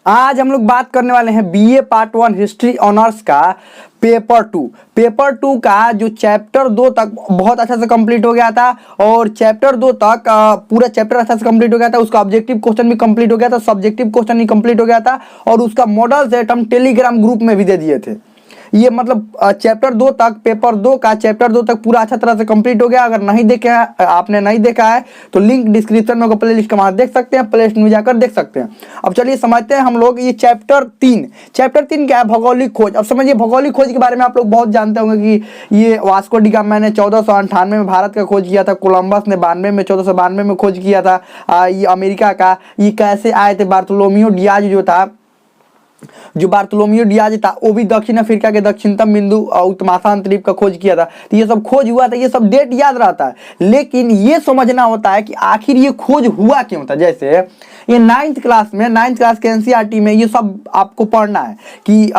आज हम लोग बात करने वाले हैं बीए पार्ट 1 हिस्ट्री ऑनर्स का पेपर टू का जो चैप्टर 2 तक बहुत अच्छा से कंप्लीट हो गया था और चैप्टर 2 तक पूरा चैप्टर अच्छा से कंप्लीट हो गया था। उसका ऑब्जेक्टिव क्वेश्चन भी कंप्लीट हो गया था, सब्जेक्टिव क्वेश्चन भी कंप्लीट हो गया था और उसका मॉडल सेट हम टेलीग्राम ग्रुप में भी दे दिए थे। ये मतलब चैप्टर 2 तक, पेपर 2 का चैप्टर 2 तक पूरा अच्छा तरह से कंप्लीट हो गया। अगर नहीं देखे आपने नहीं देखा है तो लिंक डिस्क्रिप्शन में होगा, प्ले लिस्ट का वहां देख सकते हैं, प्ले लिस्ट में जाकर देख सकते हैं। अब चलिए समझते हैं हम लोग ये चैप्टर 3 क्या है, भौगोलिक खोज। अब समझिए भौगोलिक खोज के बारे में आप लोग बहुत जानते होंगे कि ये वास्को डी गामा ने 1498 में भारत का खोज किया था, कोलंबस ने 1492 में खोज किया था ये अमेरिका का। ये कैसे आए थे, बार्थोलोमियो डियाज जो बार्थोलोमियो डियाज था वो भी दक्षिण अफ्रीका के दक्षिणतम बिंदु उत्तराखंड द्वीप का खोज किया था। तो ये सब खोज हुआ था, ये सब डेट याद रहता है, लेकिन ये समझना होता है कि आखिर ये खोज हुआ क्यों था। जैसे ये 9th क्लास के एनसीईआरटी में ये सब आपको पढ़ना है कि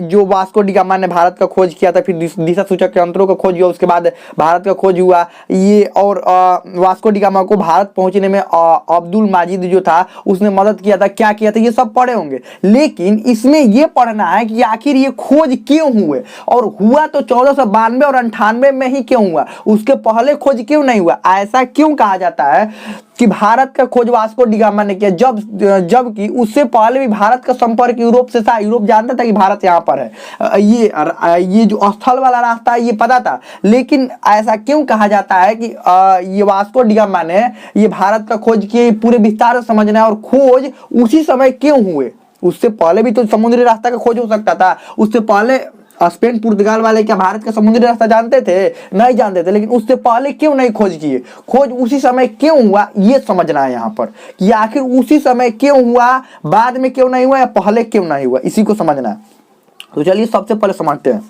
जो वास्को डी गामा ने भारत का खोज किया था, फिर दिशा सूचक यंत्रों का खोज हुआ, उसके बाद भारत का खोज हुआ ये, और वास्को डी गामा को भारत पहुंचने में अब्दुल माजिद जो था उसने मदद किया था, क्या किया था, ये सब पढ़े होंगे। लेकिन इसमें यह पढ़ना है कि आखिर ये खोज क्यों हुए, और हुआ तो 1492 और 98 में ही क्यों हुआ, उसके पहले खोज क्यों नहीं हुआ। ऐसा क्यों कहा जाता है कि भारत का खोज वास्को डी गामा ने किया, जबकि उससे पहले भी भारत का संपर्क यूरोप से था। यूरोप जानता था कि भारत यहाँ पर है, ये जो स्थल वाला रास्ता है ये पता था। लेकिन ऐसा क्यों कहा जाता है कि ये वास्को डी गामा ने ये भारत का खोज किए, पूरे विस्तार से समझना है। और खोज उसी समय क्यों हुए, उससे पहले भी तो समुद्री रास्ता का खोज हो सकता था। उससे पहले स्पेन पुर्तगाल वाले क्या भारत का समुद्री रास्ता जानते थे? नहीं जानते थे। लेकिन उससे पहले क्यों नहीं खोज किए, खोज उसी समय क्यों हुआ, ये समझना है यहाँ पर कि आखिर उसी समय क्यों हुआ, बाद में क्यों नहीं हुआ या पहले क्यों नहीं हुआ, इसी को समझना है। तो चलिए सबसे पहले समझते हैं।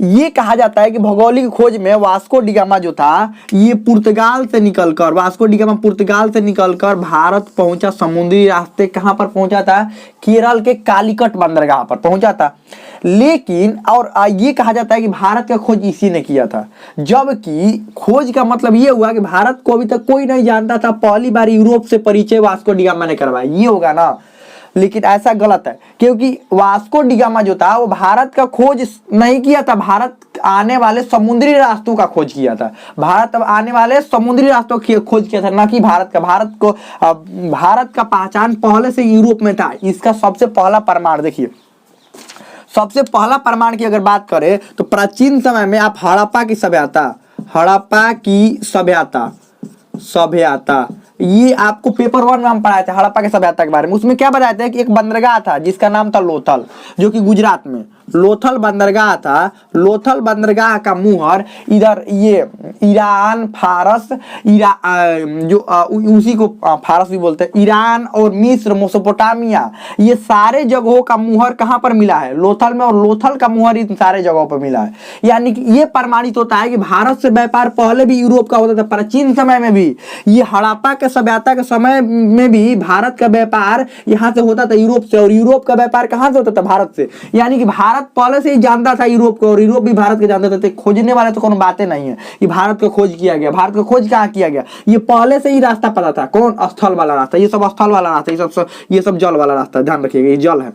ये कहा जाता है कि भौगोलिक खोज में वास्को डी गामा जो था ये वास्को डी गामा पुर्तगाल से निकलकर भारत पहुंचा। समुद्री रास्ते कहां पर पहुंचा था? केरल के कालीकट बंदरगाह पर पहुंचा था। लेकिन और ये कहा जाता है कि भारत का खोज इसी ने किया था, जबकि खोज का मतलब ये हुआ कि भारत को अभी तक कोई नहीं जानता था, पहली बार यूरोप से परिचय वास्को डी गामा ने करवाया, ये होगा ना। लेकिन ऐसा गलत है, क्योंकि वास्को डी गामा जो था वो भारत का खोज नहीं किया था, भारत आने वाले समुद्री रास्तों का खोज किया था। भारत अब आने वाले समुद्री रास्तों की खोज किया था, ना कि भारत का। भारत का पहचान पहले से यूरोप में था। इसका सबसे पहला प्रमाण देखिए, सबसे पहला प्रमाण की अगर बात करें तो प्राचीन समय में आप हड़प्पा की सभ्यता ये आपको पेपर 1 में हम पढ़ाए थे हड़प्पा के सभ्यता के बारे में। उसमें क्या बताया था कि एक बंदरगाह था जिसका नाम था लोथल, जो कि गुजरात में लोथल बंदरगाह था। लोथल बंदरगाह का मुहर इधर ये ईरान, फारस, उसी को फारस भी बोलते हैं, ईरान और मिस्र, मेसोपोटामिया, ये सारे जगहों का मुहर कहां पर मिला है? लोथल में। और लोथल का मुहर इन सारे जगहों पर मिला है। यानी कि ये प्रमाणित होता है कि भारत से व्यापार पहले भी यूरोप का होता था, प्राचीन समय में भी। ये हड़प्पा के सभ्यता के समय में भी भारत का व्यापार यहाँ से होता था यूरोप से, और यूरोप का व्यापार कहां से होता था? भारत से। यानी कि भारत पहले से ही जानता था यूरोप को, और यूरोप भी भारत के जानते थे। खोजने वाले तो कोनो बातें नहीं है कि भारत का खोज किया गया। भारत का खोज कहाँ किया गया? ये पहले से ही रास्ता पता था। कौन? स्थल वाला रास्ता। ये सब स्थल वाला रास्ता, ये सब जल वाला रास्ता, ध्यान रखिएगा, ये जल है।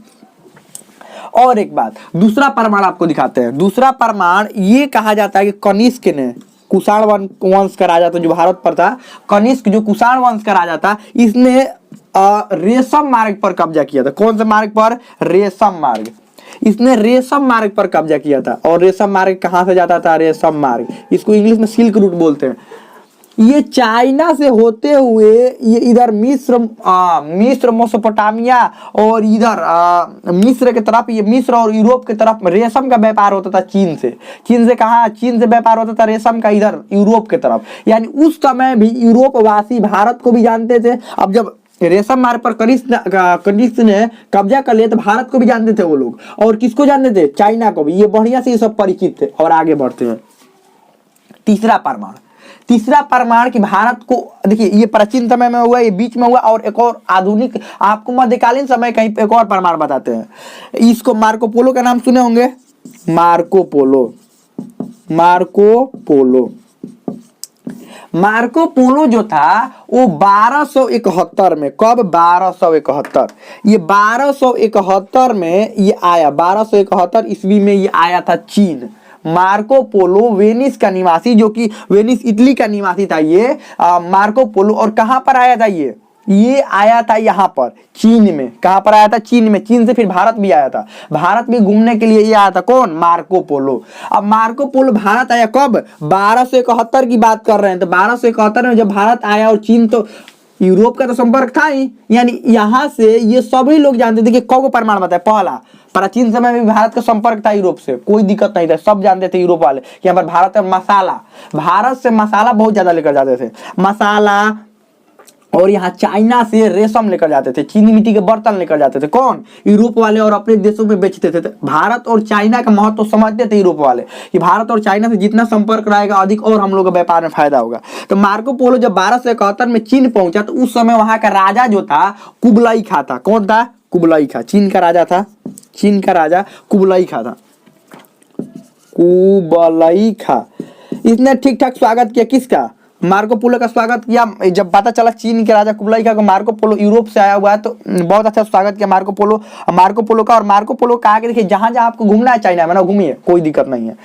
और एक बात, दूसरा प्रमाण आपको दिखाते हैं। दूसरा प्रमाण ये कहा जाता है कि कनिष्क ने, कुषाण वंश का राजा था जो भारत पर था, कनिष्क जो कुषाण वंश का राजा था, इसने रेशम मार्ग पर कब्जा किया था। कौन से मार्ग पर? रेशम मार्ग। इसने रेशम मार्ग पर कब्जा किया था। और रेशम मार्ग कहां से जाता था? रेशम मार्ग, इसको इंग्लिश में सिल्क रूट बोलते हैं। ये चाइना से होते हुए ये इधर मिस्र, मेसोपोटामिया और इधर मिस्र के तरफ, ये मिस्र और यूरोप के तरफ रेशम का व्यापार होता था चीन से कहा? चीन से व्यापार होता था रेशम का इधर यूरोप के तरफ। यानी उस समय भी यूरोप वासी भारत को भी जानते थे। अब जब रेशम मार्ग पर कनिष्क ने कब्जा कर लिया तो भारत को भी जानते थे वो लोग। और किसको जानते थे? चाइना को भी। ये बढ़िया से ये सब परिचित थे। और आगे बढ़ते हैं। तीसरा प्रमाण कि भारत को, देखिए ये प्राचीन समय में हुआ, ये बीच में हुआ, और एक और आधुनिक, आपको मध्यकालीन समय कहीं एक और प्रमाण बताते हैं। इसको मार्को पोलो का नाम सुने होंगे। मार्को पोलो मार्को पोलो जो था वो 1271 में, कब 1271, ये 1271 में ये आया, 1271 ईस्वी में ये आया था चीन। मार्को पोलो वेनिस का निवासी, जो कि वेनिस इटली का निवासी था ये मार्को पोलो। और कहां पर आया था ये आया था यहाँ पर चीन में। कहां पर आया था? चीन में। चीन से फिर भारत भी आया था, भारत में घूमने के लिए ये आया था। कौन? Marco Polo. अब मार्को पोलो भारत आया कब? 1271 की बात कर रहे हैं। तो 1271 में जब भारत आया, और चीन तो यूरोप का तो संपर्क था ही, यानी यहां से ये सभी लोग जानते थे कि कौन को प्रमाण बताए। पहला, प्राचीन समय में भारत का संपर्क था यूरोप से, कोई दिक्कत नहीं था, सब जानते थे यूरोप वाले कि यहाँ पर भारत में मसाला, भारत से मसाला बहुत ज्यादा लेकर जाते थे, मसाला। और यहाँ चाइना से रेशम लेकर जाते थे, चीनी मिट्टी के बर्तन लेकर जाते थे। कौन? यूरोप वाले, और अपने देशों में बेचते थे। भारत और चाइना का महत्व समझते थे यूरोप वाले कि भारत और चाइना से जितना संपर्क रहेगा अधिक और हम लोग का व्यापार में फायदा होगा। तो मार्को पोलो जब 1271 में चीन पहुंचा, तो उस समय वहां का राजा जो था कुबलाई खा था। कौन था? कुबलाई खा, चीन का राजा था। चीन का राजा कुबलाई खा था, कुबलाई खा। इसने ठीक ठाक स्वागत किया। किसका? मार्को पोलो का स्वागत किया। जब पता चला चीन के राजा कुबलाई खा को मार्को पोलो यूरोप से आया हुआ है, तो बहुत अच्छा स्वागत किया मार्को पोलो का। और मार्को पोलो कहा कि देखिए जहां जहां आपको घूमना है चाइना में ना, घूमिए, कोई दिक्कत नहीं है।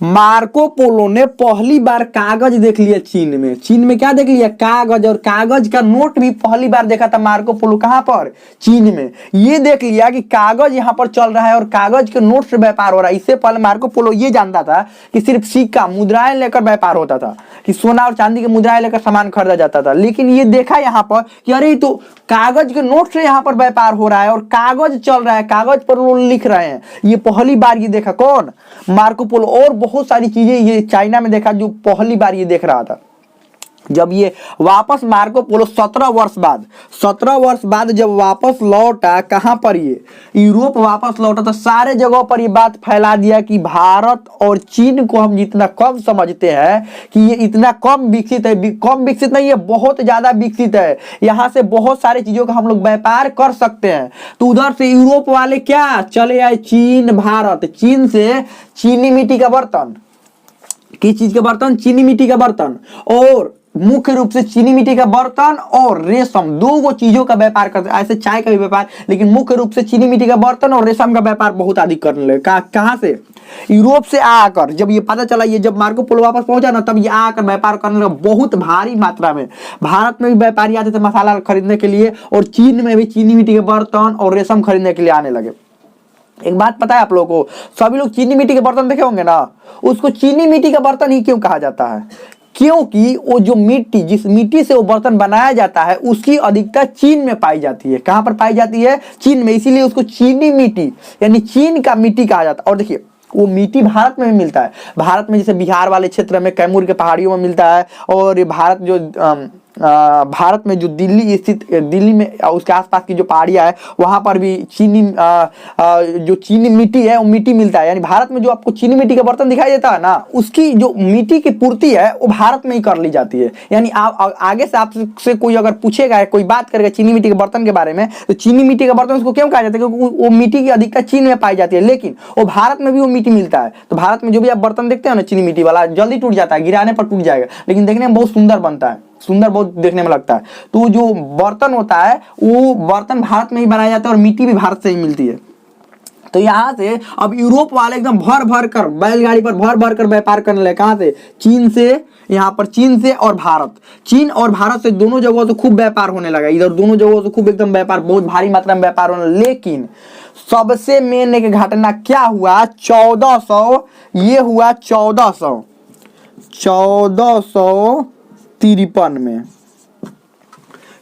मार्को पोलो ने पहली बार कागज देख लिया चीन में। चीन में क्या देख लिया? कागज। और कागज का नोट भी पहली बार देखा था मार्को पोलो। कहां पर? चीन में। ये देख लिया कि कागज यहां पर चल रहा है और कागज के नोट से व्यापार हो रहा है। इससे पहले मार्को पोलो ये जानता था कि सिर्फ सिक्का, मुद्राएं लेकर व्यापार होता था, कि सोना और चांदी के मुद्राएं लेकर सामान खरीदा जाता था। लेकिन ये देखा यहाँ पर कि अरे तो कागज के नोट से यहाँ पर व्यापार हो रहा है और कागज चल रहा है, कागज पर लोग लिख रहे हैं। ये पहली बार ये देखा। कौन? Marco Polo. और बहुत सारी चीजें ये चाइना में देखा, जो पहली बार ये देख रहा था। जब ये वापस मार्को पोलो 17 वर्ष बाद जब वापस लौटा, कहां पर? ये यूरोप वापस लौटा, तो सारे जगहों पर ये बात फैला दिया कि भारत और चीन को हम जितना कम समझते हैं कि ये इतना कम विकसित है, कम विकसित नहीं है, बहुत ज्यादा विकसित है। यहां से बहुत सारी चीजों का हम लोग व्यापार कर सकते हैं। तो उधर से यूरोप वाले क्या चले आए? चीन, भारत। चीन से चीनी मिट्टी का बर्तन, किस चीज के बर्तन? चीनी मिट्टी का बर्तन। और मुख्य रूप से चीनी मिट्टी का बर्तन और रेशम, दो चीजों का व्यापार करते हैं। ऐसे चाय का भी व्यापार, लेकिन मुख्य रूप से चीनी मिट्टी का बर्तन और रेशम का व्यापार बहुत अधिक करने लगे। कहां से? यूरोप से आकर। जब ये पता चला, ये जब मार्को पोलो वापस पहुंचा ना, तब ये आकर व्यापार करने लगा बहुत भारी मात्रा में। भारत में भी व्यापारी आते थे मसाला खरीदने के लिए, और चीन में भी चीनी मिट्टी के बर्तन और रेशम खरीदने के लिए आने लगे। एक बात पता है आप लोगों को, सभी लोग चीनी मिट्टी के बर्तन देखे होंगे ना, उसको चीनी मिट्टी का बर्तन ही क्यों कहा जाता है? क्योंकि वो जो मिट्टी, जिस मिट्टी से वो बर्तन बनाया जाता है, उसकी अधिकता चीन में पाई जाती है। कहां पर पाई जाती है? चीन में। इसीलिए उसको चीनी मिट्टी, यानी चीन का मिट्टी कहा जाता है। और देखिए वो मिट्टी भारत में भी मिलता है। भारत में जैसे बिहार वाले क्षेत्र में, कैमूर के पहाड़ियों में मिलता है। और भारत जो भारत में जो दिल्ली स्थित, दिल्ली में उसके आसपास की जो पहाड़ियां है, वहां पर भी चीनी जो चीनी मिट्टी है वो मिट्टी मिलता है। यानी भारत में जो आपको चीनी मिट्टी का बर्तन दिखाई देता है ना, उसकी जो मिट्टी की पूर्ति है वो भारत में ही कर ली जाती है। यानी आप आगे से आपसे कोई अगर पूछेगा, कोई बात करेगा चीनी मिट्टी के बर्तन के बारे में, तो चीनी मिट्टी का बर्तन उसको क्यों कहा जाता है? क्योंकि वो मिट्टी की अधिकता चीन में पाई जाती है, लेकिन वो भारत में भी वो मिट्टी मिलता है। तो भारत में जो भी आप बर्तन देखते हो ना चीनी मिट्टी वाला, जल्दी टूट जाता है, गिराने पर टूट जाएगा, लेकिन देखने में बहुत सुंदर बनता है, सुंदर बहुत देखने में लगता है। तो जो बर्तन होता है वो बर्तन भारत में ही बनाया जाता है, और मिट्टी भी भारत से ही मिलती है। तो यहाँ से अब यूरोप वाले एकदम भर कर बैलगाड़ी पर भर कर व्यापार करने लगे। कहां से? चीन से। यहाँ पर चीन से और भारत, चीन और भारत से दोनों जगहों से खूब व्यापार होने लगा। इधर दोनों जगहों से खूब एकदम व्यापार, बहुत भारी मात्रा में व्यापार होने। लेकिन सबसे मेन एक घटना क्या हुआ? 1400, ये हुआ 1453 में।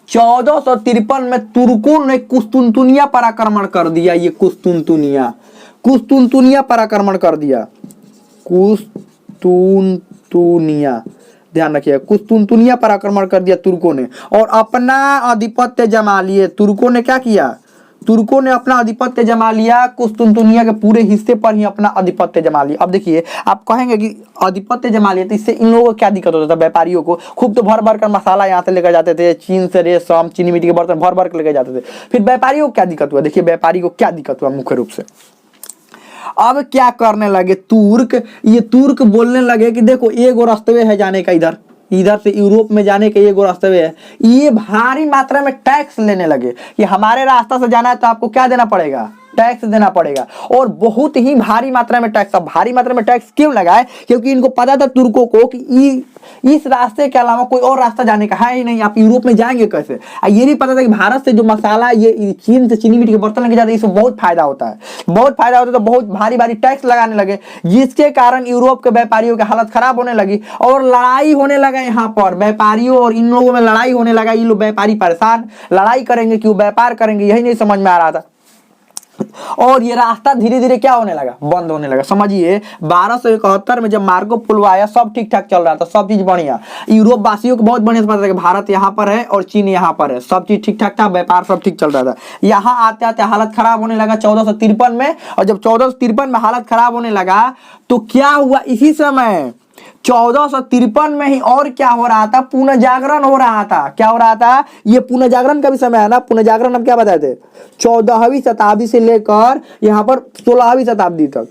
1453 में तुर्कों ने कुस्तुनतुनिया पर आक्रमण कर दिया। ये कुस्तुनतुनिया पर आक्रमण कर दिया। कुस्तुनतुनिया, ध्यान रखिए, कुस्तुनतुनिया पर आक्रमण कर दिया तुर्कों ने, और अपना आधिपत्य जमा लिए। तुर्कों ने क्या किया? तुर्कों ने अपना आधिपत्य जमा लिया। कुस्तुनतुनिया के पूरे हिस्से पर ही अपना आधिपत्य जमा लिया। अब देखिए, आप कहेंगे कि आधिपत्य जमा लिया, तो इससे इन लोगों को क्या दिक्कत होता था? व्यापारियों को खूब तो भर कर मसाला यहाँ से लेकर जाते थे, चीन से रेशम, चीनी मिट्टी के बर्तन भर कर लेकर जाते थे। फिर व्यापारियों को क्या दिक्कत हुआ? देखिए व्यापारी को क्या दिक्कत हुआ मुख्य रूप से। अब क्या करने लगे तुर्क? ये तुर्क बोलने लगे कि देखो एगो रास्ते है जाने का इधर, इधर से यूरोप में जाने के ये गो रास्ते है, ये भारी मात्रा में टैक्स लेने लगे कि हमारे रास्ता से जाना है तो आपको क्या देना पड़ेगा, टैक्स देना पड़ेगा। और बहुत ही भारी मात्रा में टैक्स। अब भारी मात्रा में टैक्स क्यों लगाए, क्योंकि इनको पता था तुर्कों को कि इस रास्ते के अलावा कोई और रास्ता जाने का है ही नहीं, आप यूरोप में जाएंगे कैसे। ये भी पता था कि भारत से जो मसाला ये चीन से चीनी मिट्टी के बर्तन लेके जाते हैं, इससे बहुत फायदा होता है, बहुत फायदा होता है। तो बहुत भारी भारी टैक्स लगाने लगे, जिसके कारण यूरोप के व्यापारियों की हालत खराब होने लगी और लड़ाई होने लगा। यहाँ पर व्यापारियों और इन लोगों में लड़ाई होने लगा। ये लोग व्यापारी परेशान, लड़ाई करेंगे क्यों, व्यापार करेंगे, यही नहीं समझ में आ रहा था। और ये रास्ता धीरे धीरे क्या होने लगा, बंद होने लगा। समझिए 1271 में जब मार्को पोलो आया, सब ठीक ठाक चल रहा था, सब चीज बढ़िया। यूरोप वासियों को बहुत बढ़िया से पता था कि भारत यहाँ पर है और चीन यहाँ पर है, सब चीज ठीक ठाक था, व्यापार सब ठीक चल रहा था। यहाँ आते आते हालत खराब होने लगा 1453 में। और जब 1453 में हालत खराब होने लगा तो क्या हुआ, इसी समय 1453 में ही और क्या हो रहा था, पुनर्जागरण हो रहा था। क्या हो रहा था, ये पुनर्जागरण का भी समय है ना। पुनर्जागरण हम क्या बताए थे, 14वीं शताब्दी से लेकर यहाँ पर 16वीं शताब्दी तक।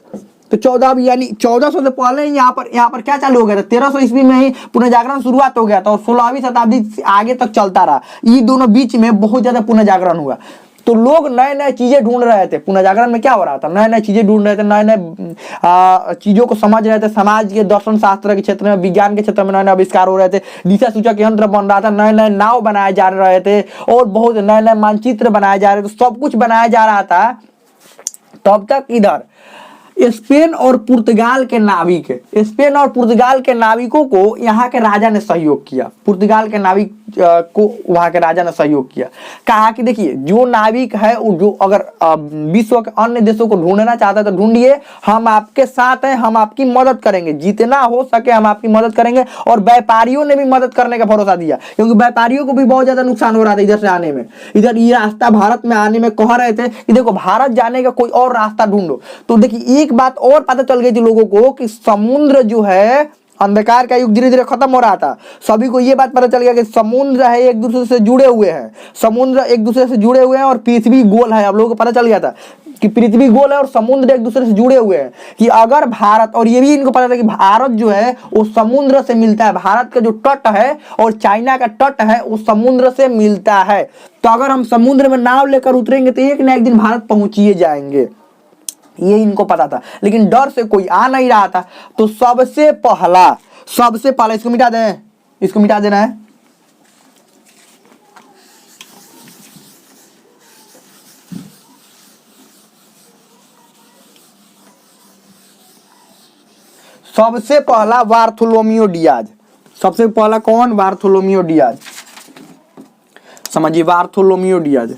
तो 14वीं यानी 1400 से पहले यहाँ पर क्या चालू हो गया था, 1300 ईस्वी में ही पुनर्जागरण शुरुआत हो गया था और 16वीं शताब्दी आगे तक चलता रहा। ये दोनों बीच में बहुत ज्यादा पुनर्जागरण हुआ। तो लोग नए नए चीजें ढूंढ रहे थे। पुनर्जागरण में क्या हो रहा था, नए नए चीजें ढूंढ रहे थे, नए नए चीजों को समझ रहे थे। समाज के दर्शन शास्त्र के क्षेत्र में, विज्ञान के क्षेत्र में नए नए आविष्कार हो रहे थे। दिशा सूचक यंत्र बन रहा था, नए नए नाव बनाए जा रहे थे और बहुत नए नए मानचित्र बनाए जा रहे थे, सब कुछ बनाया जा रहा था। तब तक इधर स्पेन और पुर्तगाल के नाविक, स्पेन और पुर्तगाल के नाविकों को यहाँ के राजा ने सहयोग किया। पुर्तगाल के नाविक को वहां के राजा ने सहयोग किया। कहा कि देखिए जो नाविक है, जो अगर विश्व के अन्य देशों को ढूंढना चाहता है तो ढूंढिए, हम आपके साथ हैं, हम आपकी मदद करेंगे, जितना हो सके हम आपकी मदद करेंगे। और व्यापारियों ने भी मदद करने का भरोसा दिया, क्योंकि व्यापारियों को भी बहुत ज्यादा नुकसान हो रहा था इधर से आने में। इधर ये रास्ता भारत में आने में कह रहे थे कि देखो भारत जाने का कोई और रास्ता ढूंढो। तो देखिए एक बात और पता चल गई थी लोगों को कि समुद्र जो है, अंधकार का युग धीरे धीरे खत्म हो रहा था। सभी को यह बात पता चल गया कि समुद्र है एक दूसरे से जुड़े हुए हैं, समुद्र एक दूसरे से जुड़े हुए हैं और पृथ्वी गोल है। अब लोगों को पता चल गया था कि पृथ्वी गोल है और समुद्र एक दूसरे से जुड़े हुए हैं। कि अगर भारत, और ये भी इनको पता था कि भारत जो है वो समुद्र से मिलता है, भारत का जो तट है और चाइना का तट है वो समुद्र से मिलता है। तो अगर हम समुद्र में नाव लेकर उतरेंगे तो एक ना एक दिन भारत पहुंच ही जाएंगे, ये इनको पता था। लेकिन डर से कोई आ नहीं रहा था। तो सबसे पहला इसको मिटा दें, इसको मिटा देना है। सबसे पहला बार्थोलोमियो डियाज। सबसे पहला कौन, बार्थोलोमियो डियाज। समझिए बार्थोलोमियो डियाज,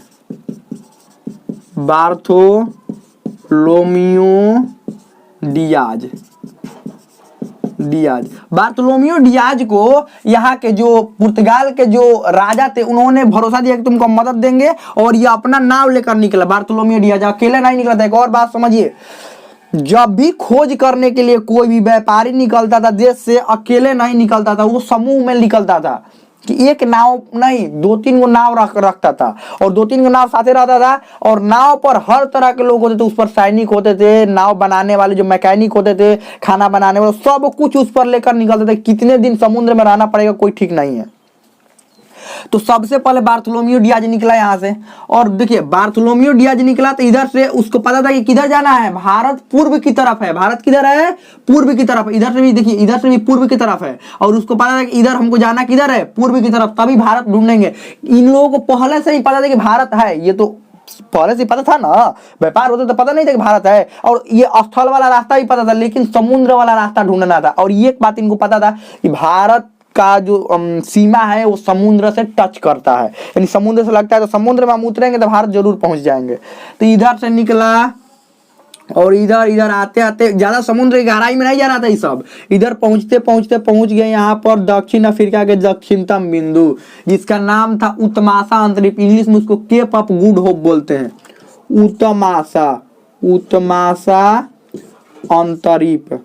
बार्थोलोमियो डियाज को यहाँ के जो पुर्तगाल के जो राजा थे उन्होंने भरोसा दिया कि तुमको मदद देंगे, और ये अपना नाव लेकर निकला। बार्थोलोमियो डियाज अकेले नहीं निकला था। एक और बात समझिए, जब भी खोज करने के लिए कोई भी व्यापारी निकलता था देश से, अकेले नहीं निकलता था, वो समूह में निकलता था। कि एक नाव नहीं, 2-3 गो नाव रखता था और 2-3 गो नाव साथे रहता था। और नाव पर हर तरह के लोग होते थे, उस पर सैनिक होते थे, नाव बनाने वाले जो मैकेनिक होते थे, खाना बनाने वाले, सब कुछ उस पर लेकर निकलते थे। कितने दिन समुद्र में रहना पड़ेगा कोई ठीक नहीं है। तो सबसे पहले बार्थोलोमियो डियाज निकला यहाँ से। और देखिए बार्थोलोमियो डियाज निकला तो इधर से उसको पता था कि किधर जाना है, भारत पूर्व की तरफ है। भारत किधर है, पूर्व की तरफ। इधर से भी देखिए, इधर से भी पूर्व की तरफ है। और उसको पता था कि इधर हमको जाना किधर है, पूर्व की तरफ, तभी भारत ढूंढेंगे। इन लोगों को पहले से ही पता था कि भारत है। ये तो पहले से पता था ना, व्यापार होता तो पता नहीं था कि भारत है। और ये स्थल वाला रास्ता भी पता था, लेकिन समुद्र वाला रास्ता ढूंढना था। और ये एक बात इनको पता था कि भारत का जो सीमा है वो समुद्र से टच करता है, यानी समुद्र से लगता है। तो समुद्र में हम उतरेंगे तो भारत जरूर पहुंच जाएंगे। तो इधर से निकला और इधर आते आते ज्यादा समुद्र की गहराई में नहीं जा रहा था। ये सब इधर पहुंचते पहुंचते पहुंच गए यहाँ पर दक्षिण अफ्रीका के दक्षिणतम बिंदु, जिसका नाम था उत्मासा अंतरीप। इंग्लिश में उसको केप ऑफ गुड होप बोलते हैं, उत्मासा अंतरीप।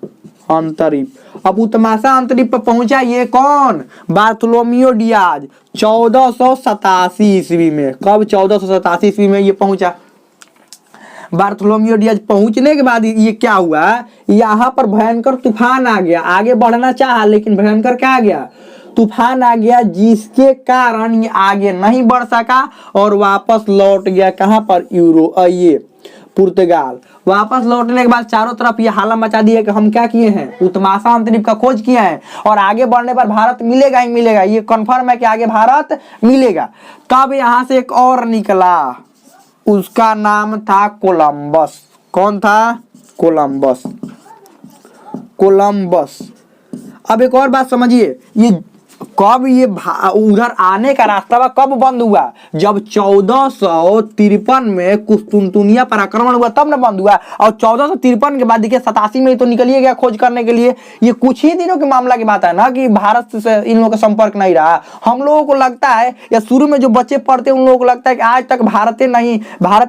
अब उत्मासा अंतरीप पर पहुंचा ये कौन, बार्थोलोमियो डियाज 1487 ईस्वी में। कब, 1487 ईस्वी में ये पहुंचा। बार्थोलोमियो डियाज पहुंचने के बाद ये क्या हुआ, यहाँ पर भयंकर तूफान आ गया। आगे बढ़ना चाहा लेकिन भयंकर क्या आ गया, तूफान आ गया जिसके कारण ये आगे नहीं बढ़ सका और वापस लौट गया कहां पर, ये पुर्तगाल। वापस लौटने के बाद चारों तरफ ये हाला मचा दिया कि हम क्या किए हैं, उत्तमाशा अंतरिक्ष का खोज किया है और आगे बढ़ने पर भारत मिलेगा ही मिलेगा, ये कंफर्म है कि आगे भारत मिलेगा। तब यहां से एक और निकला, उसका नाम था कोलंबस। कौन था? कोलंबस। कोलंबस। अब एक और बात समझिए, ये कब ये उधर आने का रास्ता कब बंद हुआ? जब 1453 में कुस्तुनतुनिया पर आक्रमण हुआ तब न बंद हुआ। और 1453 के बाद देखिए 87 में तो निकलिए गया खोज करने के लिए। ये कुछ ही दिनों के मामला की बात है ना कि भारत से इन लोगों का संपर्क नहीं रहा। हम लोगों को लगता है या शुरू में जो बच्चे पढ़ते हैं उन लोगों को लगता है कि आज तक भारत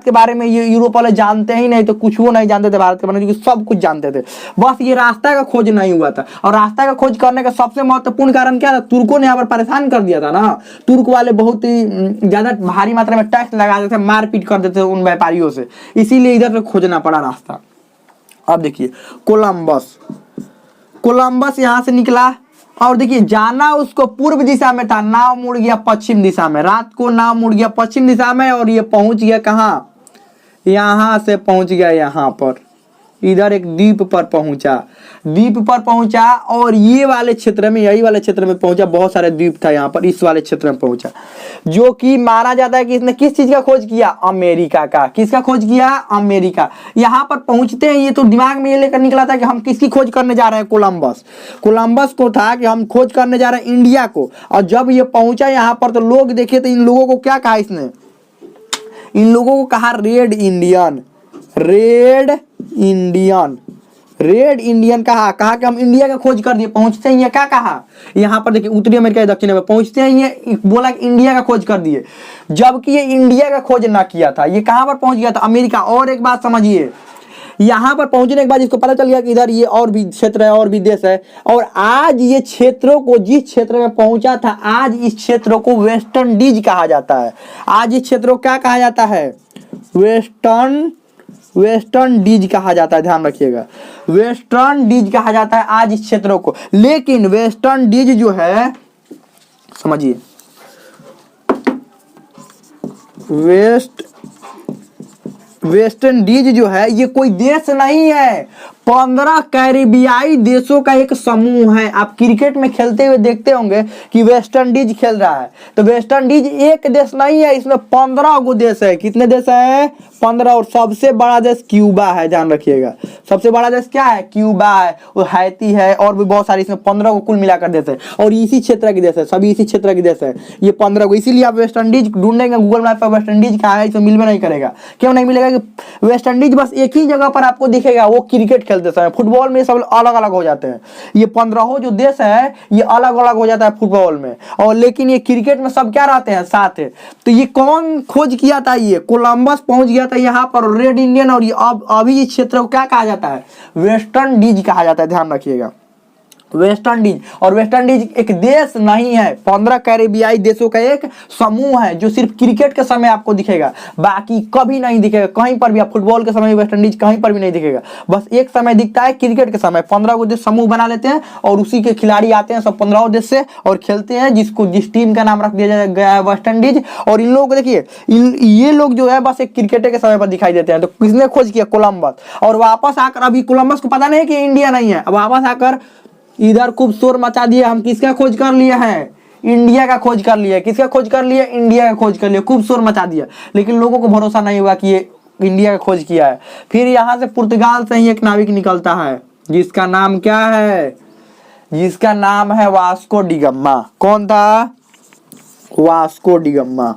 के बारे में ये यूरोप वाले जानते ही नहीं, तो कुछ वो नहीं जानते थे भारत के बारे में, क्योंकि सब कुछ जानते थे, बस ये रास्ता का खोज नहीं हुआ था। और रास्ता का खोज करने का सबसे महत्वपूर्ण कारण क्या था? तुर्कों ने यहाँ पर परेशान कर दिया था ना। तुर्क वाले बहुत ही ज्यादा भारी मात्रा में टैक्स लगा देते थे, मारपीट कर देते थे उन व्यापारियों से, इसीलिए इधर से खोजना पड़ा रास्ता। अब देखिए कोलंबस यहां से निकला और देखिए जाना उसको पूर्व दिशा में था, नाव मुड़ गया पश्चिम दिशा में। रात को नाव मुड़ गया पश्चिम दिशा में और ये पहुंच गया कहां? यहां से पहुंच गया यहां पर, इधर एक द्वीप पर पहुंचा और ये वाले क्षेत्र में, यही वाले क्षेत्र में पहुंचा। बहुत सारे द्वीप था यहाँ पर, इस वाले क्षेत्र में पहुंचा, जो कि माना जाता है कि इसने किस चीज का खोज किया? अमेरिका का। किसका खोज किया? अमेरिका। यहाँ पर पहुंचते हैं ये तो दिमाग में ये लेकर निकला था कि हम किसकी खोज करने जा रहे हैं? कोलंबस को था कि हम खोज करने जा रहे हैं इंडिया को। और जब ये पहुंचा यहाँ पर तो लोग देखे तो इन लोगों को क्या कहा इसने? इन लोगों को कहा रेड इंडियन कहा कि हम इंडिया का खोज कर दिए। पहुंचते ही ये क्या कहा? यहाँ पर देखिए उत्तरी अमेरिका दक्षिण में पहुंचते ही ये बोला कि इंडिया का खोज कर दिए, जबकि ये इंडिया का खोज ना किया था। ये कहां पर पहुंच गया था? अमेरिका। और एक बात समझिए, यहाँ पर पहुंचने के बाद इसको पता चल गया कि इधर ये और भी क्षेत्र है और भी देश है। और आज ये क्षेत्रों को, जिस क्षेत्र में पहुंचा था, आज इस क्षेत्रों को वेस्ट इंडीज कहा जाता है। आज इस क्षेत्रों को क्या कहा जाता है? वेस्टर्न डीज कहा जाता है, ध्यान रखिएगा, वेस्टर्न डीज कहा जाता है आज इस क्षेत्रों को। लेकिन वेस्टर्न डीज जो है, समझिए, वेस्ट इंडीज जो है ये कोई देश नहीं है, 15 कैरिबियाई देशों का एक समूह है। आप क्रिकेट में खेलते हुए देखते होंगे कि वेस्ट इंडीज खेल रहा है, तो वेस्ट इंडीज एक देश नहीं है, इसमें 15 गो देश है। कितने देश है? 15। और सबसे बड़ा देश क्यूबा है, ध्यान रखिएगा। सबसे बड़ा देश क्या है? क्यूबा है, वो हैती है और भी बहुत सारे, इसमें 15 को कुल मिलाकर देश है। और इसी क्षेत्र की देश है, सभी इसी क्षेत्र की देश है ये 15 को। इसीलिए आप वेस्ट इंडीज ढूंढेंगे गूगल मैप पर, वेस्ट इंडीज कहाँ है, इसमें मिलवे नहीं करेगा। क्यों नहीं मिलेगा? कि वेस्ट इंडीज बस एक ही जगह पर आपको दिखेगा, वो क्रिकेट खेलते समय। फुटबॉल में सब अलग अलग हो जाते हैं, ये 15 जो देश है ये अलग अलग हो जाता है फुटबॉल में, और लेकिन ये क्रिकेट में सब क्या रहते हैं? साथ है। तो ये कौन खोज किया था? ये कोलंबस पहुंच गया था यहाँ पर, रेड इंडियन। और ये अभी इस क्षेत्र को क्या कहा जाता है? वेस्टर्न डीज कहा जाता है, ध्यान रखिएगा, वेस्ट इंडीज। और वेस्ट इंडीज एक देश नहीं है, 15 कैरिबियाई देशों का एक समूह है जो सिर्फ क्रिकेट के समय आपको दिखेगा, बाकी कभी नहीं दिखेगा कहीं पर भी। आप फुटबॉल के समय वेस्ट इंडीज कहीं पर भी नहीं दिखेगा, बस एक समय दिखता है क्रिकेट के समय। 15 को देश समूह बना लेते हैं और उसी के खिलाड़ी आते हैं सब 15 देश से और खेलते हैं, जिस टीम का नाम रख दिया गया है वेस्ट इंडीज। और इन लोगों को देखिए, ये लोग जो है बस एक क्रिकेट के समय पर दिखाई देते हैं। तो किसने खोज किया? कोलंबस। और वापस आकर, अभी कोलंबस को पता नहीं कि इंडिया नहीं है, वापस आकर इधर खूब शोर मचा दिया, हम किसका खोज कर लिए हैं? इंडिया का खोज कर लिया। किसका खोज कर लिया? इंडिया का खोज कर लिया, खूब शोर मचा दिया। लेकिन लोगों को भरोसा नहीं हुआ कि ये इंडिया का खोज किया है। फिर यहाँ से पुर्तगाल से ही एक नाविक निकलता है, जिसका नाम क्या है? जिसका नाम है वास्को डी गामा। कौन था? Vasco D gamma.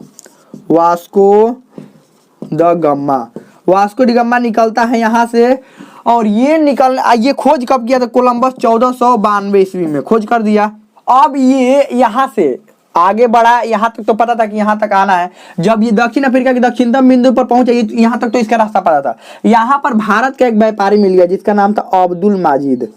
Vasco D gamma निकलता है यहाँ से। और ये खोज कब किया था? कोलंबस 1492 ईस्वी में खोज कर दिया। अब ये यहाँ से आगे बढ़ा, यहाँ तक तो पता था कि यहाँ तक आना है। जब ये दक्षिण अफ्रीका के दक्षिणतम बिंदु पर पहुंचे, यहाँ तक तो इसका रास्ता पता था। यहाँ पर भारत का एक व्यापारी मिल गया जिसका नाम था अब्दुल माजिद।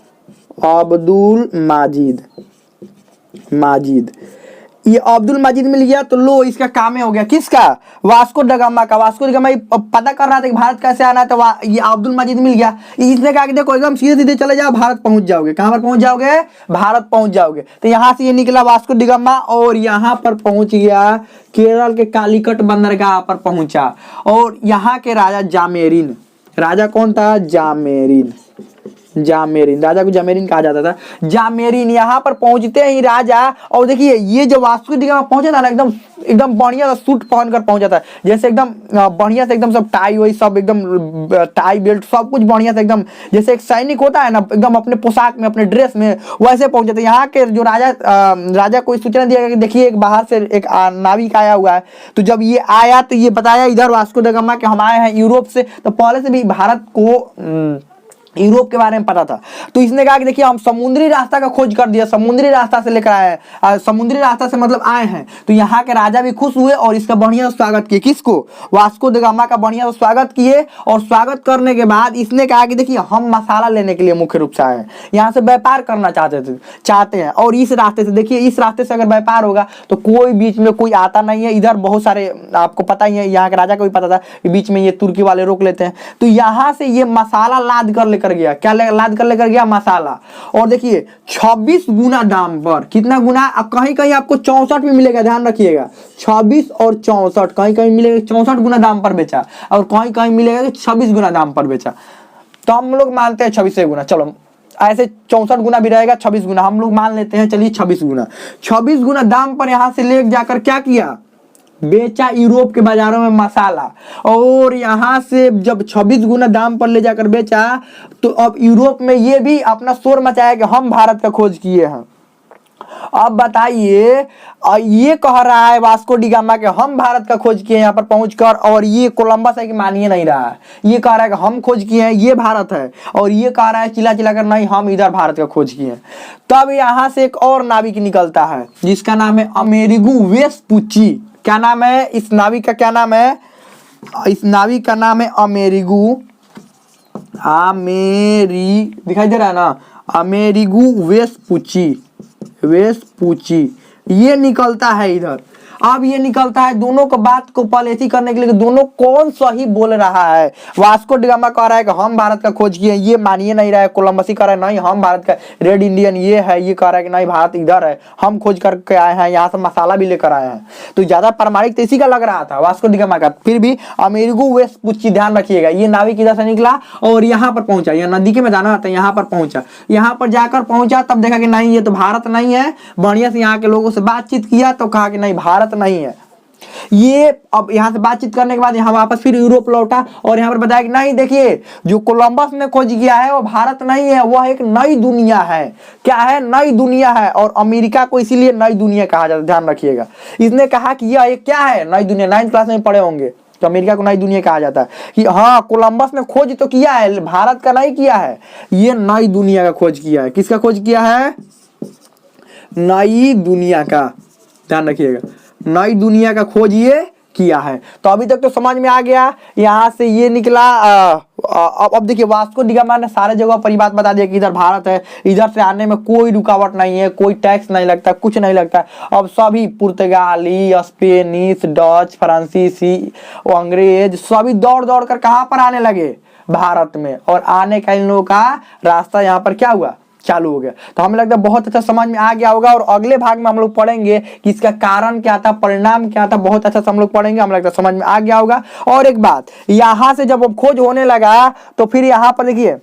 ये अब्दुल मजीद मिल गया, तो लो इसका काम हो गया किसका, वास्को ड गामा का। वास्को ड गामा पता कर रहा था कि भारत कैसे आना है, तो ये अब्दुल मजीद मिल गया। इसने कहा कि देखो एकदम सीधे सीधे चले जाओ, भारत पहुंच जाओगे। कहां पर पहुंच जाओगे, भारत पहुंच जाओगे। तो यहाँ से ये निकला वास्को ड गामा और यहाँ पर पहुंच गया, केरल के कालीकट बंदरगाह पर पहुंचा। और यहाँ के राजा जामेरिन, राजा कौन था, जामेरिन, जामेरिन, राजा को जामेरिन कहा जाता था। जामेरिन यहाँ पर पहुंचते ही राजा, और देखिए ये जो वास्को डी गामा पहुंचा था ना, एकदम एकदम बढ़िया सा सूट पहनकर पहुंचा था, जैसे एकदम बढ़िया से एकदम सब टाई वाई सब एकदम टाई बेल्ट सब कुछ बढ़िया से एकदम जैसे एक सैनिक होता है ना, एकदम अपने पोशाक में अपने ड्रेस में वैसे पहुंचे थे। यहाँ के जो राजा को सूचना दिया गया कि देखिए एक बाहर से एक नाविक आया हुआ है। तो जब ये आया तो ये बताया इधर वास्को डी गामा कि हम आए हैं यूरोप से। तो पहले से भी भारत को यूरोप के बारे में पता था। तो इसने कहा कि देखिए हम समुद्री रास्ता का खोज कर दिया, समुद्री रास्ता से लेकर आए हैं, समुद्री रास्ता से मतलब आए हैं। तो यहाँ के राजा भी खुश हुए और इसका बढ़िया स्वागत किए, किसको, वास्को ड गामा का बढ़िया स्वागत किए। और स्वागत करने के बाद इसने कहा कि देखिए हम मसाला लेने के लिए मुख्य रूप से आए हैं, यहाँ से व्यापार करना चाहते हैं। और इस रास्ते से देखिए, इस रास्ते से अगर व्यापार होगा तो कोई बीच में कोई आता नहीं है। इधर बहुत सारे आपको पता ही है, यहाँ के राजा को भी पता था कि बीच में ये तुर्की वाले रोक लेते हैं। तो यहाँ से ये मसाला लाद कर लेकर गया, क्या लाद कर लेकर गया, मसाला। और देखिए 26 गुना दाम पर, कितना गुना, अब कहीं कहीं आपको 64 भी मिलेगा, ध्यान रखिएगा, 26 और 64, कहीं कहीं मिलेगा 64 गुना दाम पर बेचा और कहीं कहीं मिलेगा 26 गुना दाम पर बेचा। तो हम लोग मानते हैं 26 गुना, चलो ऐसे 64 गुना भी रहेगा, 26 गुना हम लोग मान लेते हैं, चलिए 26 गुना। 26 गुना दाम पर यहां से ले जाकर क्या किया, बेचा यूरोप के बाजारों में मसाला। और यहां से जब 26 गुना दाम पर ले जाकर बेचा, तो अब यूरोप में ये भी अपना शोर मचाया कि हम भारत का खोज किए हैं। अब बताइए, ये कह रहा है वास्को डी गामा कि हम भारत का खोज किए यहाँ पर पहुंचकर, और ये कोलंबस है कि मानिए नहीं रहा है, ये कह रहा है कि हम खोज किए हैं, ये भारत है, और ये कह रहा है चिल्ला चिल्ला कर नहीं हम इधर भारत का खोज किए हैं। तब यहाँ से एक और नाविक निकलता है जिसका नाम है अमेरिगो वेस्पुची। क्या नाम है इस नाविक का, क्या नाम है इस नाविक का, नाम है अमेरिगो, दिखाई दे रहा है ना, अमेरिगो वेस्पुची ये निकलता है इधर। अब ये निकलता है, दोनों को बात को पलेथी करने के लिए दोनों कौन सही बोल रहा है। वास्को डी गामा कह रहा है कि हम भारत का खोज किए, ये मानिए नहीं रहा है। कोलंबस कह रहा है नहीं हम भारत का, रेड इंडियन ये है, ये कह रहा है कि नहीं भारत इधर है, हम खोज करके आए हैं, यहाँ से मसाला भी लेकर आए हैं। तो ज्यादा प्रामाणिक तो इसी का लग रहा था वास्को डी गामा का। फिर भी अमेरिगो वेस्पुची, ध्यान रखिएगा, ये नाविक इधर से निकला और यहाँ पर पहुंचा, यहाँ नदी के में जाना था, यहाँ पर पहुंचा। यहाँ पर जाकर पहुंचा तब देखा कि नहीं ये तो भारत नहीं है। बढ़िया से यहाँ के लोगों से बातचीत किया तो कहा कि नहीं भारत नहीं है ये। अब यहाँ से बातचीत करने के बाद यहाँ वापस फिर यूरोप लौटा और यहाँ पर बताया कि नहीं देखिए जो कोलंबस ने खोज किया है वो भारत नहीं है, वह एक नई दुनिया है। क्या है, नई दुनिया है। और अमेरिका को इसीलिए नई दुनिया कहा जाता है, ध्यान रखिएगा। इसने कहा कि यह क्या है, नई दुनिया, 9th क्लास में पढ़े होंगे, तो अमेरिका को नई दुनिया कहा जाता है कि हाँ कोलंबस ने खोज तो किया है, भारत का नहीं किया है, ये नई दुनिया का खोज किया है। किसका खोज किया है, नई दुनिया का, ध्यान रखिएगा, नई दुनिया का खोज ये किया है। तो अभी तक तो समझ में आ गया। यहाँ से ये निकला। अब देखिए वास्को डी गामा ने सारे जगह पर बात बता दिया कि इधर भारत है, इधर से आने में कोई रुकावट नहीं है, कोई टैक्स नहीं लगता, कुछ नहीं लगता। अब सभी पुर्तगाली, स्पेनिश, डच, फ्रांसीसी, अंग्रेज सभी दौड़ दौड़ कर कहाँ पर आने लगे, भारत में। और आने का इन लोगों का रास्ता यहाँ पर क्या हुआ, चालू हो गया। तो हमें लगता है बहुत अच्छा समझ में आ गया होगा। और अगले भाग में हम लोग पढ़ेंगे कि इसका कारण क्या था, परिणाम क्या था, बहुत अच्छा से हम लोग पढ़ेंगे। हमें लगता है समझ में आ गया होगा। और एक बात, यहाँ से जब खोज होने लगा तो फिर यहाँ पर देखिए,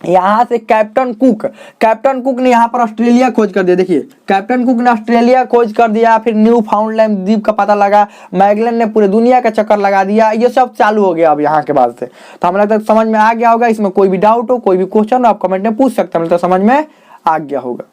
यहाँ से कैप्टन कुक ने यहाँ पर ऑस्ट्रेलिया खोज कर दिया। देखिए कैप्टन कुक ने ऑस्ट्रेलिया खोज कर दिया, फिर न्यू फाउंडलैंड द्वीप का पता लगा, मैगलन ने पूरे दुनिया का चक्कर लगा दिया। ये सब चालू हो गया अब यहाँ के बाद से। तो हमें लगता है समझ में आ गया होगा। इसमें कोई भी डाउट हो, कोई भी क्वेश्चन हो, आप कमेंट में पूछ सकते हैं। मतलब समझ में आ गया होगा।